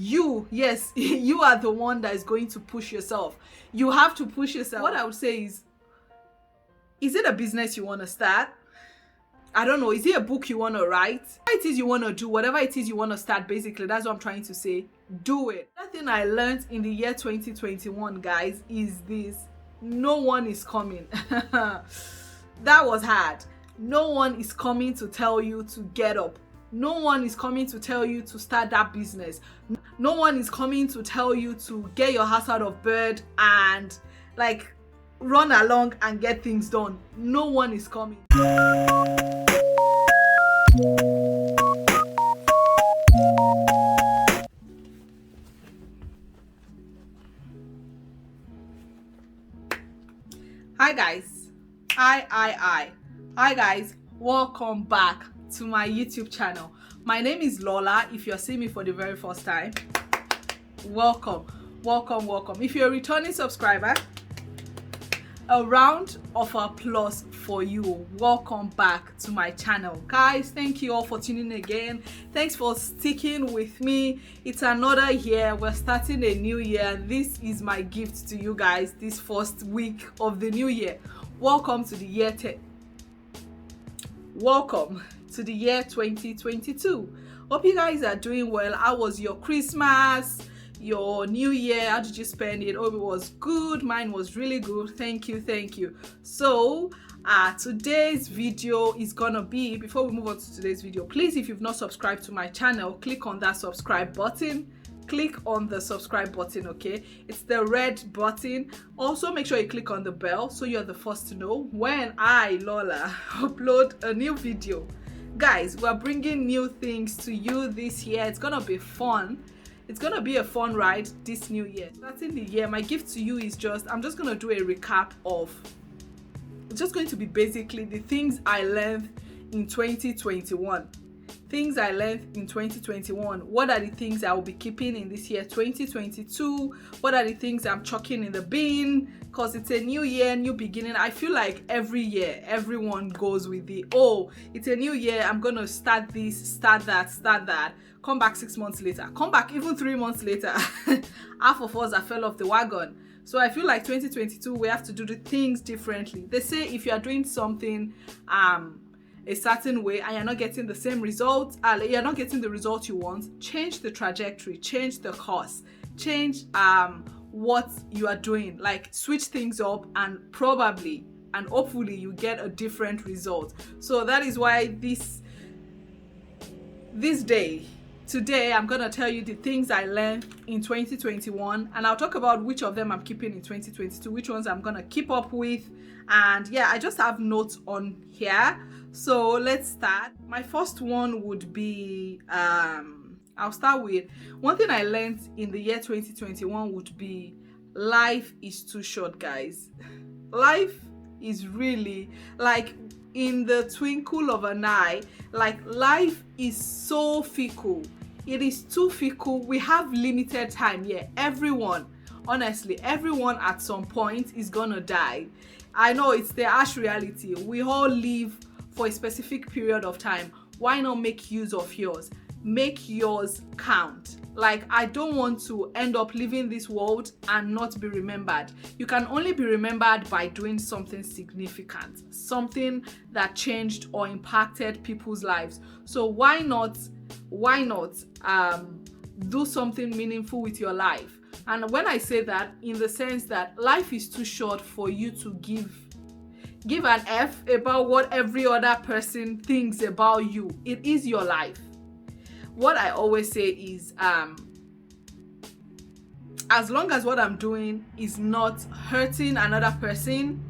yes, you are the one that is going to push yourself. You have to push yourself. What I would say is it a business you want to start? I don't know. Is it a book you want to write? Whatever it is you want to do, whatever it is you want to start, basically, that's what I'm trying to say. Do it. Another thing I learned in the year 2021, guys, is this. No one is coming. That was hard. No one is coming to tell you to get up. No one is coming to tell you to start that business. No one is coming to tell you to get your house out of bed and like run along and get things done. No one is coming. Hi guys. Hi guys. Welcome back to my YouTube channel. My name is Lola. If you're seeing me for the very first time, welcome. If you're a returning subscriber, a round of applause for you. Welcome back to my channel, guys. Thank you all for tuning in again. Thanks for sticking with me. It's another year. We're starting a new year. This is my gift to you guys this first week of the new year. Welcome to the year 2022. Hope you guys are doing well. How was your Christmas, your new year? How did you spend it? Hope it was good. Mine was really good. Thank you. So today's video is gonna be, before we move on to today's video, please, if you've not subscribed to my channel, click on that subscribe button. Click on the subscribe button, okay? It's the red button. Also, make sure you click on the bell so you're the first to know when I, Lola, upload a new video. Guys, we're bringing new things to you this year. It's gonna be fun. It's gonna be a fun ride this new year. Starting the year, my gift to you is I'm just gonna do a recap of, it's just going to be basically the things I learned in 2021. Things I learned in 2021. What are the things I will be keeping in this year 2022? What are the things I'm chucking in the bin? Because it's a new year, new beginning. I feel like every year everyone goes with it's a new year, I'm gonna start this, start that. Come back 6 months later, come back even 3 months later. Half of us are fell off the wagon. So I feel like 2022 we have to do the things differently. They say if you are doing something a certain way and you're not getting the same results, you're not getting the result you want, change the trajectory, change the course, change what you are doing, like switch things up, and probably and hopefully you get a different result. So that is why today I'm gonna tell you the things I learned in 2021, and I'll talk about which of them I'm keeping in 2022, which ones I'm gonna keep up with. And yeah, I just have notes on here. So let's start. My first one would be I'll start with one thing I learned in the year 2021 would be life is too short, guys. Life is really like in the twinkle of an eye. Like life is so fickle. It is too fickle. We have limited time. Yeah, honestly, everyone at some point is gonna die. I know it's the harsh reality. We all live for a specific period of time. Why not make use of yours? Make yours count. Like, I don't want to end up leaving this world and not be remembered. You can only be remembered by doing something significant, something that changed or impacted people's lives. So why not do something meaningful with your life? And when I say that, in the sense that life is too short for you to give an F about what every other person thinks about you. It is your life. What I always say is, as long as what I'm doing is not hurting another person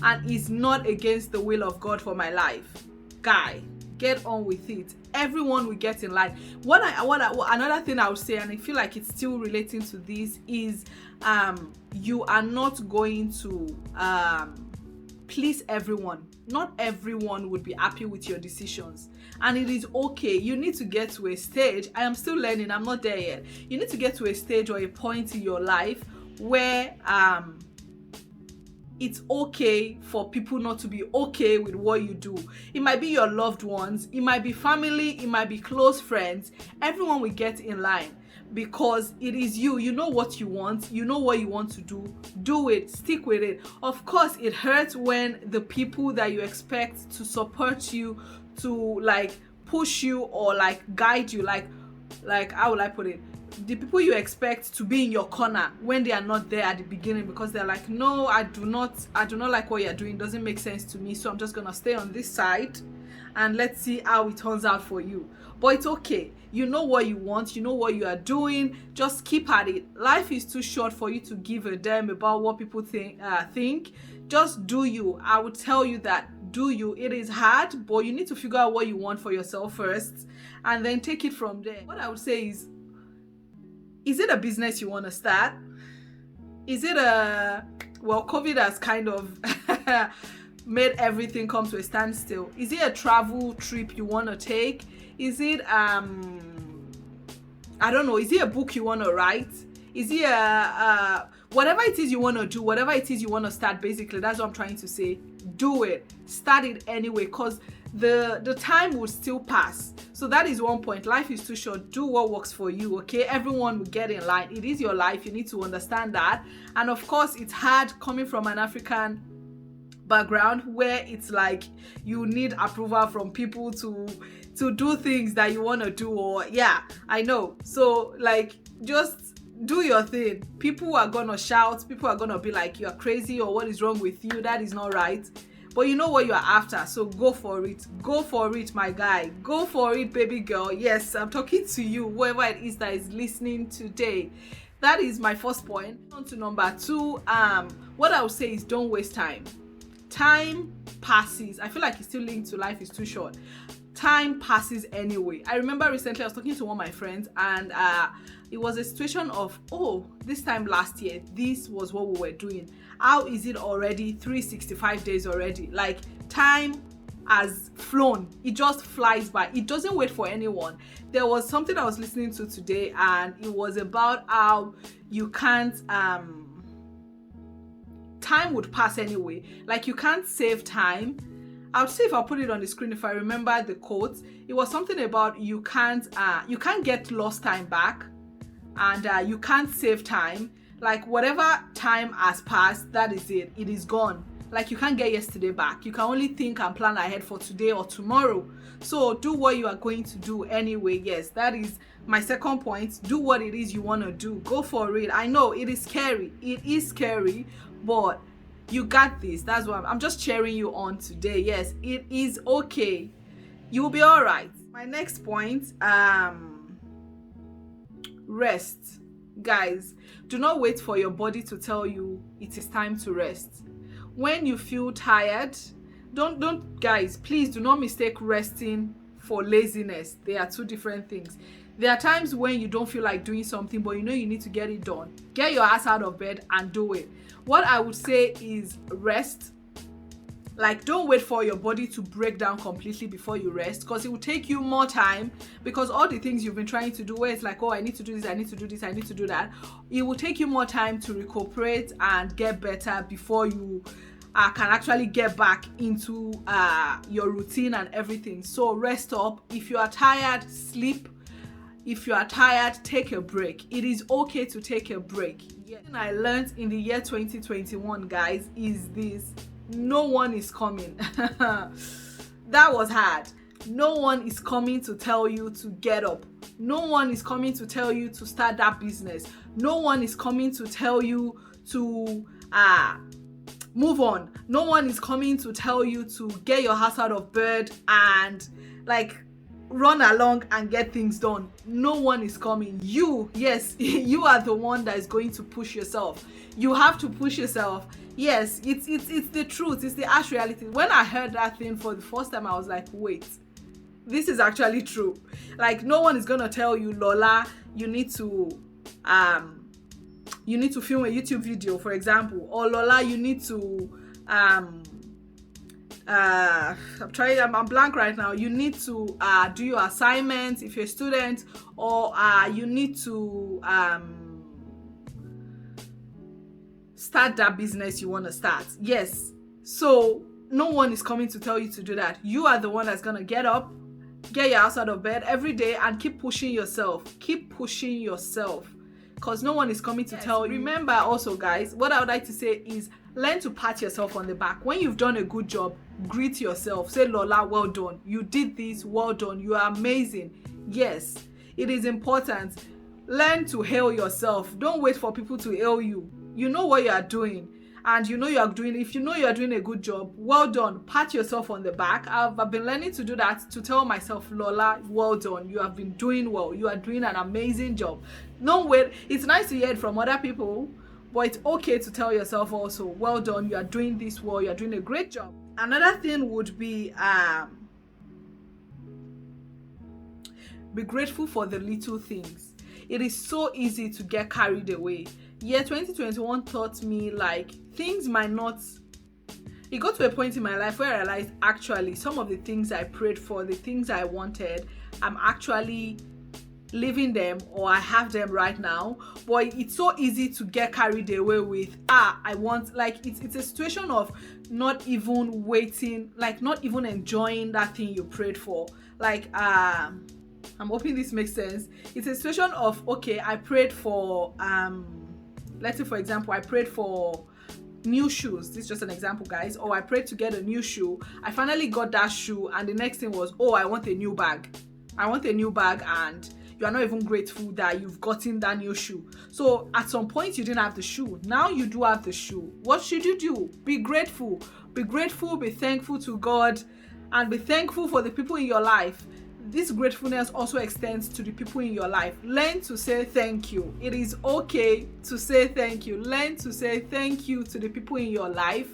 and is not against the will of God for my life, guy, get on with it. Everyone will get in line. Another thing I would say, and I feel like it's still relating to this, is you are not going to please everyone. Not everyone would be happy with your decisions, and it is okay. You need to get to a stage. I am still learning. I'm not there yet. You need to get to a stage or a point in your life where it's okay for people not to be okay with what you do. It might be your loved ones, it might be family, it might be close friends. Everyone will get in line. because it is you. You know what you want, you know what you want to do it, stick with it. Of course it hurts when the people that you expect to support you, to like push you or like guide you, like how will I put it, the people you expect to be in your corner, when they are not there at the beginning, because they're like, no, I do not like what you're doing, doesn't make sense to me, so I'm just gonna stay on this side and let's see how it turns out for you. But it's okay, you know what you want, you know what you are doing, just keep at it. Life is too short for you to give a damn about what people think. Just do you. I would tell you that, do you. It is hard, but you need to figure out what you want for yourself first and then take it from there. What I would say is it a business you want to start? Is it well, COVID has kind of made everything come to a standstill. Is it a travel trip you want to take? Is it I don't know, is it a book you want to write? Is it whatever it is you want to do, whatever it is you want to start, basically, that's what I'm trying to say. Do it. Start it anyway, because the time will still pass. So that is one point. Life is too short. Do what works for you, okay? Everyone will get in line. It is your life. You need to understand that. And of course, it's hard coming from an African background where it's like you need approval from people to do things that you want to do, or yeah, I know. So like, just do your thing. People are gonna shout, people are gonna be like, you're crazy, or what is wrong with you, that is not right. But you know what you're after, so go for it. Go for it, my guy. Go for it, baby girl. Yes, I'm talking to you, whoever it is that is listening today. That is my first point. On to number 2. What I would say is, don't waste time. Time passes. I feel like it's still linked to life is too short. Time passes anyway. I remember recently I was talking to one of my friends, and it was a situation of, oh, this time last year, this was what we were doing. How is it already 365 days already? Like, time has flown. It just flies by. It doesn't wait for anyone. There was something I was listening to today, and it was about how you can't time would pass anyway. Like, you can't save time. I'll see if I'll put it on the screen if I remember the quote. It was something about you can't get lost time back, and you can't save time. Like, whatever time has passed, that is it. It is gone. Like, you can't get yesterday back. You can only think and plan ahead for today or tomorrow. So do what you are going to do anyway. Yes, that is my second point. Do what it is you want to do. Go for it. I know it is scary. It is scary, but you got this. That's why I'm just cheering you on today. Yes, it is okay. You'll be all right. My next point, rest. Guys, do not wait for your body to tell you it is time to rest. When you feel tired, don't guys, please do not mistake resting for laziness. They are two different things. There are times when you don't feel like doing something, but you know you need to get it done. Get your ass out of bed and do it. What I would say is rest. Like, don't wait for your body to break down completely before you rest, because it will take you more time, because all the things you've been trying to do, where it's like, oh, I need to do this, I need to do this, I need to do that, it will take you more time to recuperate and get better before you can actually get back into your routine and everything. So rest up. If you are tired, sleep. If you are tired, take a break. It is okay to take a break. Yeah. What I learned in the year 2021, guys, is this: no one is coming. That was hard. No one is coming to tell you to get up. No one is coming to tell you to start that business. No one is coming to tell you to move on. No one is coming to tell you to get your ass out of bed and like run along and get things done. No one is coming. You, yes, you are the one that is going to push yourself. You have to push yourself. Yes, it's the truth. It's the harsh reality. When I heard that thing for the first time, I was like, wait, this is actually true. Like, no one is gonna tell you, Lola, you need to film a YouTube video, for example, or Lola, you need to I'm blank right now. You need to do your assignments if you're a student, or you need to start that business you want to start. Yes. So no one is coming to tell you to do that. You are the one that's gonna get up, Get your ass out of bed every day and keep pushing yourself. Keep pushing yourself, because no one is coming to tell you. Remember also, guys, what I would like to say is learn to pat yourself on the back. When you've done a good job, greet yourself. Say, Lola, well done. You did this, well done. You are amazing. Yes, it is important. Learn to hail yourself. Don't wait for people to hail you. You know what you are doing. And you know you are doing, if you know you are doing a good job, well done. Pat yourself on the back. I've been learning to do that, to tell myself, Lola, well done. You have been doing well. You are doing an amazing job. Don't wait. It's nice to hear it from other people, but it's okay to tell yourself also, well done. You are doing this well. You are doing a great job. Another thing would be grateful for the little things. It is so easy to get carried away. Year 2021 taught me like things might not. It got to a point in my life where I realized actually some of the things I prayed for, the things I wanted, I'm actually living them, or I have them right now. But it's so easy to get carried away with I want, like it's a situation of not even waiting, like not even enjoying that thing you prayed for. Like I'm hoping this makes sense. It's a situation of, okay, I prayed for let's say for example, I prayed for new shoes. This is just an example, guys. Or I prayed to get a new shoe. I finally got that shoe, and the next thing was, oh, I want a new bag. I want a new bag, and you are not even grateful that you've gotten that new shoe. So at some point you didn't have the shoe. Now you do have the shoe. What should you do? Be grateful. Be grateful, be thankful to God, and be thankful for the people in your life. This gratefulness also extends to the people in your life. Learn to say thank you. It is okay to say thank you. Learn to say thank you to the people in your life.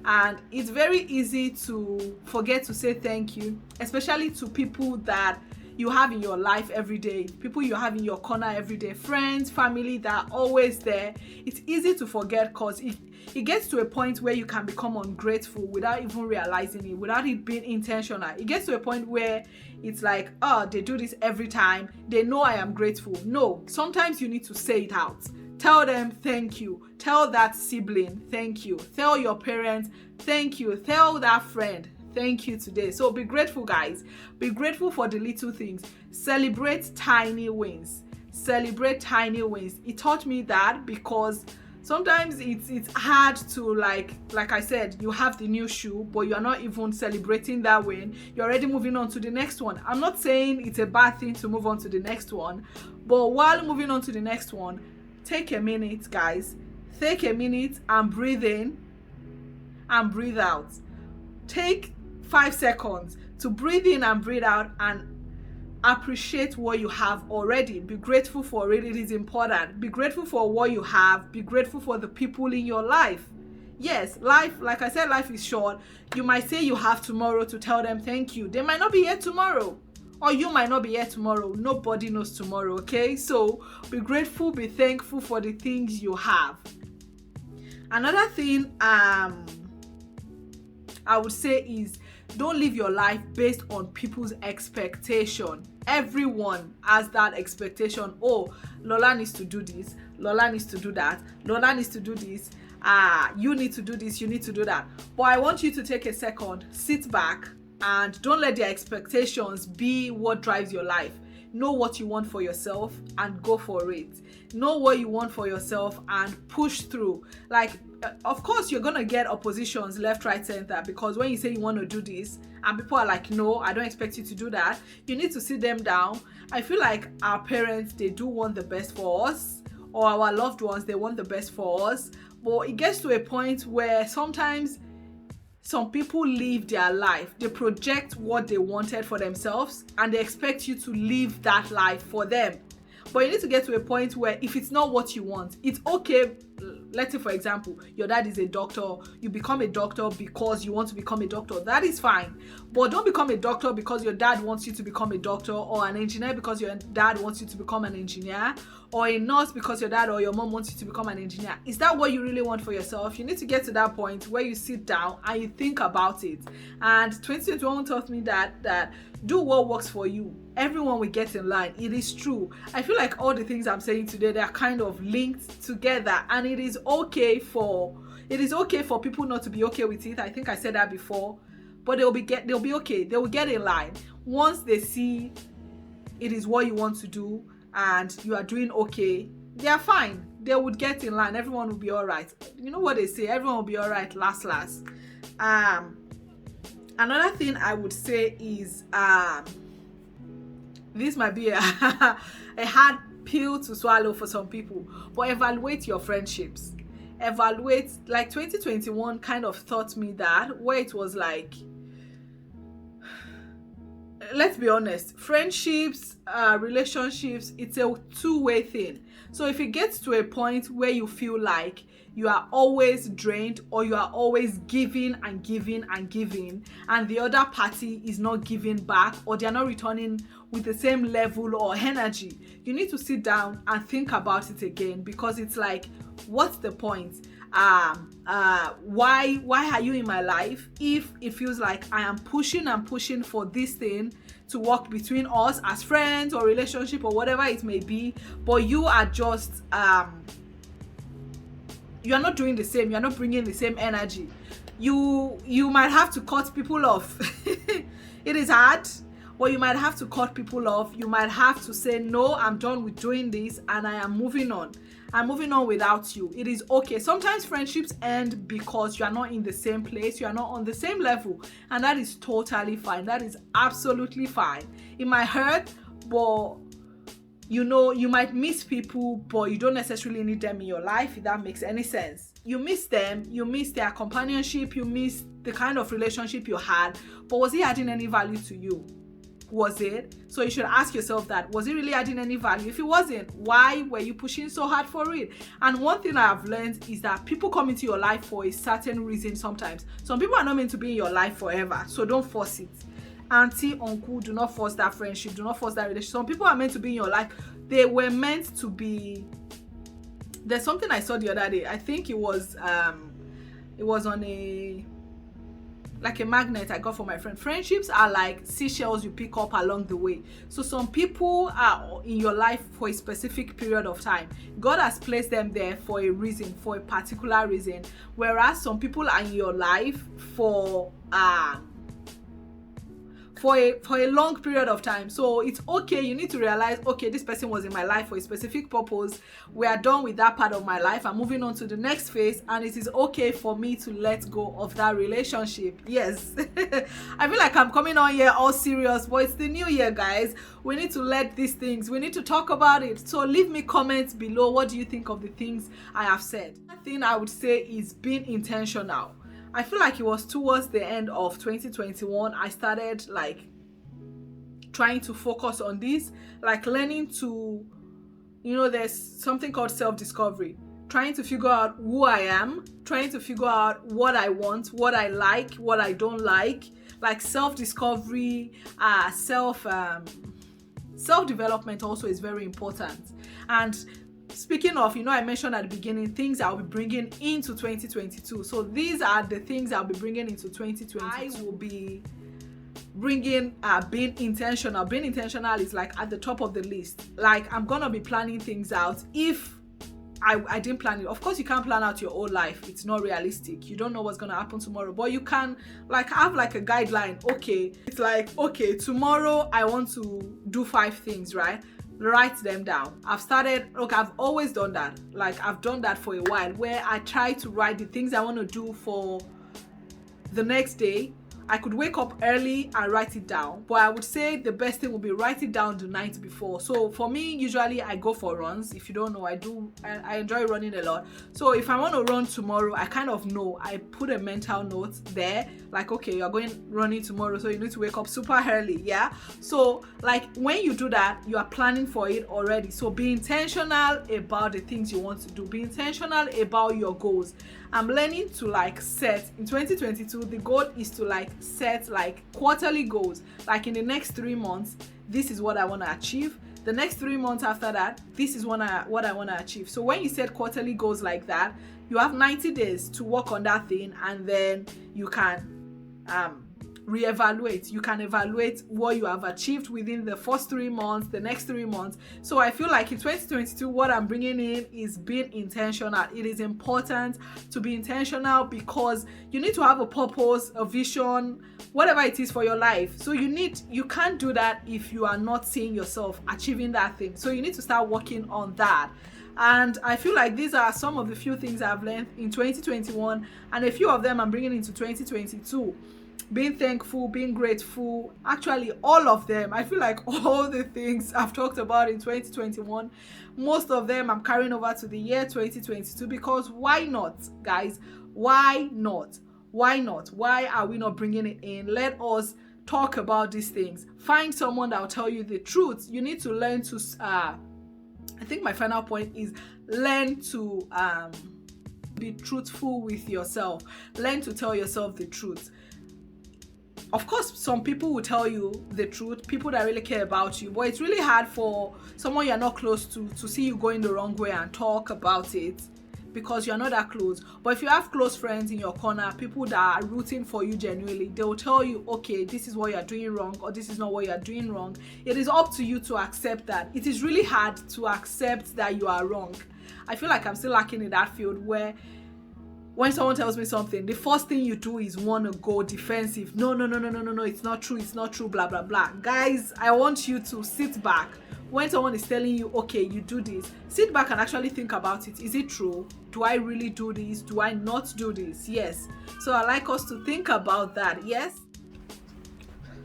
And it's very easy to forget to say thank you, especially to people that you have in your life every day, people you have in your corner every day, friends, family that are always there. It's easy to forget, because it gets to a point where you can become ungrateful without even realizing it, without it being intentional. It gets to a point where it's like, oh, they do this every time. They know I am grateful. No, sometimes you need to say it out. Tell them thank you. Tell that sibling thank you. Tell your parents thank you. Tell that friend thank you today. So be grateful, guys. Be grateful for the little things. Celebrate tiny wins. Celebrate tiny wins. It taught me that, because sometimes it's hard to like I said, you have the new shoe, but you're not even celebrating that win. You're already moving on to the next one. I'm not saying it's a bad thing to move on to the next one, but while moving on to the next one, take a minute, guys. Take a minute and breathe in and breathe out. Take 5 seconds to breathe in and breathe out and appreciate what you have already. Be grateful for it. It is important. Be grateful for what you have. Be grateful for the people in your life. Yes, life, like I said, life is short. You might say you have tomorrow to tell them thank you. They might not be here tomorrow, or you might not be here tomorrow. Nobody knows tomorrow, okay? So be grateful, be thankful for the things you have. Another thing I would say is, don't live your life based on people's expectation. Everyone has that expectation. Oh, Lola needs to do this. Lola needs to do that. Lola needs to do this. You need to do this. You need to do that. But I want you to take a second, sit back, and don't let their expectations be what drives your life. Know what you want for yourself and go for it. Know what you want for yourself and push through. Like, of course, you're going to get oppositions left, right, center, because when you say you want to do this and people are like, no, I don't expect you to do that, you need to sit them down. I feel like our parents, they do want the best for us, or our loved ones, they want the best for us. But it gets to a point where sometimes some people live their life. They project what they wanted for themselves and they expect you to live that life for them. But you need to get to a point where if it's not what you want, it's okay. Let's say, for example, your dad is a doctor. You become a doctor because you want to become a doctor. That is fine. But don't become a doctor because your dad wants you to become a doctor, or an engineer because your dad wants you to become an engineer, or a nurse because your dad or your mom wants you to become an engineer. Is that what you really want for yourself? You need to get to that point where you sit down and you think about it. And 2021 taught me that do what works for you. Everyone will get in line. It is true. I feel like all the things I'm saying today, they are kind of linked together, and it is okay for people not to be okay with it. I think I said that before, but they'll be okay. They will get in line. once they see it is what you want to do and you are doing okay, they are fine. They would get in line. Everyone will be all right. You know what they say, everyone will be all right last. Another thing I would say is this might be a hard pill to swallow for some people, but evaluate your friendships. Evaluate, like 2021 kind of taught me that, where it was like, let's be honest, friendships, relationships, it's a two-way thing. So if it gets to a point where you feel like you are always drained, or you are always giving and giving and giving, and the other party is not giving back, or they are not returning with the same level or energy, you need to sit down and think about it again, because it's like, what's the point? Why are you in my life if it feels like I am pushing and pushing for this thing to work between us as friends or relationship or whatever it may be, but you are just you are not doing the same, you are not bringing the same energy. You might have to cut people off. It is hard, but you might have to cut people off. You might have to say, no, I'm done with doing this and I am moving on. I'm moving on without you. It is okay. Sometimes friendships end because you are not in the same place, you are not on the same level, and that is totally fine. That is absolutely fine. It might hurt, but you know, you might miss people, but you don't necessarily need them in your life, if that makes any sense. You miss them, you miss their companionship, you miss the kind of relationship you had, but was it adding any value to you? Was it? So you should ask yourself that. Was it really adding any value? If it wasn't, why were you pushing so hard for it? And one thing I have learned is that people come into your life for a certain reason sometimes. Some people are not meant to be in your life forever, so don't force it. Auntie, uncle, do not force that friendship, do not force that relationship. Some people are meant to be in your life. They were meant to be. There's something I saw the other day. I think it was on a magnet I got for my friend. Friendships are like seashells you pick up along the way. So some people are in your life for a specific period of time. God has placed them there for a reason, for a particular reason. Whereas some people are in your life for a long period of time. So it's okay. You need to realize, okay, this person was in my life for a specific purpose. We are done with that part of my life. I'm moving on to the next phase, and it is okay for me to let go of that relationship. Yes. I feel like I'm coming on here all serious, but it's the new year, guys. We need to let these things, we need to talk about it. So leave me comments below. What do you think of the things I have said? One thing I would say is being intentional. I feel like it was towards the end of 2021 I started like trying to focus on this, like learning to, you know, there's something called self-discovery, trying to figure out who I am, trying to figure out what I want, what I like, what I don't like self-discovery, self-development also is very important. And speaking of, you know, I mentioned at the beginning things I'll be bringing into 2022. So these are the things I'll be bringing into 2022. I will be bringing being intentional. Being intentional is like at the top of the list. Like I'm gonna be planning things out. If I didn't plan it, of course you can't plan out your whole life. It's not realistic. You don't know what's gonna happen tomorrow, but you can like have like a guideline. Okay, it's like, okay, tomorrow I want to do 5 things, right? Write them down. I've always done that. Like I've done that for a while, where I try to write the things I want to do for the next day. I could wake up early and write it down, but I would say the best thing would be write it down the night before. So for me, usually I go for runs. If you don't know, I enjoy running a lot. So if I want to run tomorrow, I kind of know. I put a mental note there, like, okay, you're going running tomorrow, so you need to wake up super early. Yeah. So like when you do that, you are planning for it already. So be intentional about the things you want to do. Be intentional about your goals. I'm learning to like set in 2022. The goal is to like set like quarterly goals. Like in the next 3 months, this is what I want to achieve. The next 3 months after that, this is what I want to achieve. So when you set quarterly goals like that, you have 90 days to work on that thing, and then you can reevaluate. You can evaluate what you have achieved within the first 3 months, the next 3 months. So I feel like in 2022, what I'm bringing in is being intentional. It is important to be intentional because you need to have a purpose, a vision, whatever it is for your life. So you can't do that if you are not seeing yourself achieving that thing. So you need to start working on that. And I feel like these are some of the few things I've learned in 2021, and a few of them I'm bringing into 2022. Being thankful, being grateful, actually all of them. I feel like all the things I've talked about in 2021, most of them I'm carrying over to the year 2022, because why not, guys? Why not? Why not? Why are we not bringing it in? Let us talk about these things. Find someone that will tell you the truth. You need to learn to I think my final point is learn to be truthful with yourself. Learn to tell yourself the truth. Of course, some people will tell you the truth, people that really care about you, but it's really hard for someone you're not close to see you going the wrong way and talk about it, because you're not that close. But if you have close friends in your corner, people that are rooting for you genuinely, they will tell you, okay, this is what you're doing wrong, or this is not what you're doing wrong. It is up to you to accept that. It is really hard to accept that you are wrong. I feel like I'm still lacking in that field, where when someone tells me something, the first thing you do is want to go defensive. No, it's not true, blah, blah, blah. Guys, I want you to sit back. When someone is telling you, okay, you do this, sit back and actually think about it. Is it true? Do I really do this? Do I not do this? Yes. So I like us to think about that. Yes.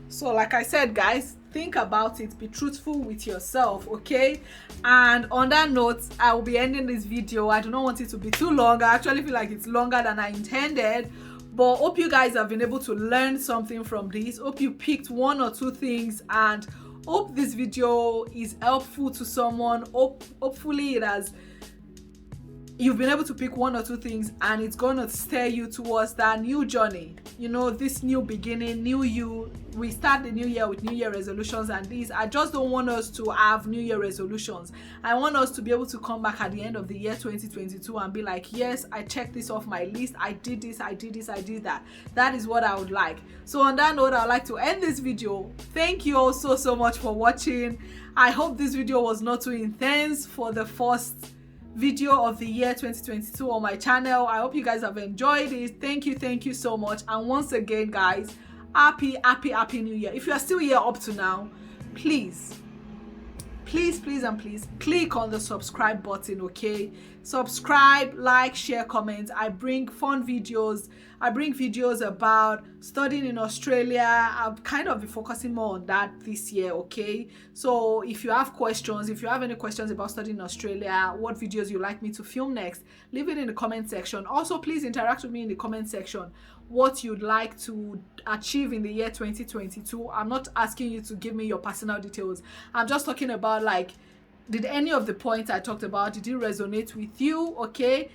So like I said, guys, think about it. Be truthful with yourself, okay? And on that note, I will be ending this video. I do not want it to be too long. I actually feel like it's longer than I intended. But hope you guys have been able to learn something from this. Hope you picked one or two things, and hope this video is helpful to someone. Hopefully it has. You've been able to pick one or two things, and it's going to steer you towards that new journey. You know, this new beginning, new you. We start the new year with New Year resolutions, and these, I just don't want us to have New Year resolutions. I want us to be able to come back at the end of the year 2022 and be like, yes, I checked this off my list. I did this, I did this, I did that. That is what I would like. So on that note, I'd like to end this video. Thank you all so much for watching. I hope this video was not too intense for the first video of the year 2022 on my channel. I hope you guys have enjoyed it. Thank you so much. And once again, guys, happy new year. If you are still here up to now, please click on the subscribe button, okay? Subscribe, like, share, comment. I bring fun videos. I bring videos about studying in Australia. I'll kind of be focusing more on that this year, okay? So if you have questions, if you have any questions about studying in Australia, what videos you'd like me to film next, leave it in the comment section. Also, please interact with me in the comment section what you'd like to achieve in the year 2022. I'm not asking you to give me your personal details. I'm just talking about, like, did any of the points I talked about, did it resonate with you? Okay,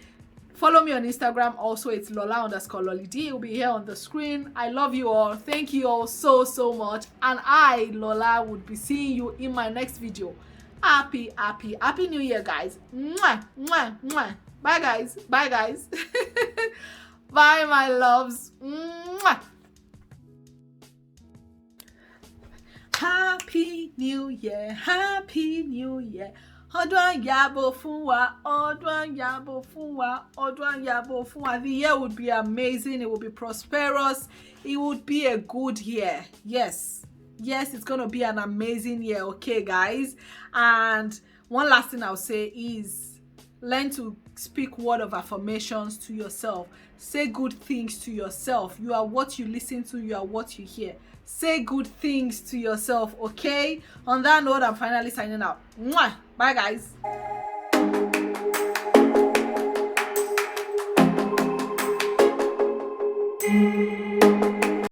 follow me on Instagram. Also, it's Lola_Lolid. It will be here on the screen. I love you all. Thank you all so much, and I, Lola, would be seeing you in my next video. Happy new year, guys. Mwah. Bye guys. Bye, my loves. Mwah. Happy New Year. Ọdún yabo fún wa. The year would be amazing. It would be prosperous. It would be a good year. Yes, it's gonna be an amazing year. Okay, guys. And one last thing I'll say is learn to speak word of affirmations to yourself. Say good things to yourself. You are what you listen to. You are what you hear. Say good things to yourself, okay? On that note, I'm finally signing out. Mwah! Bye, guys.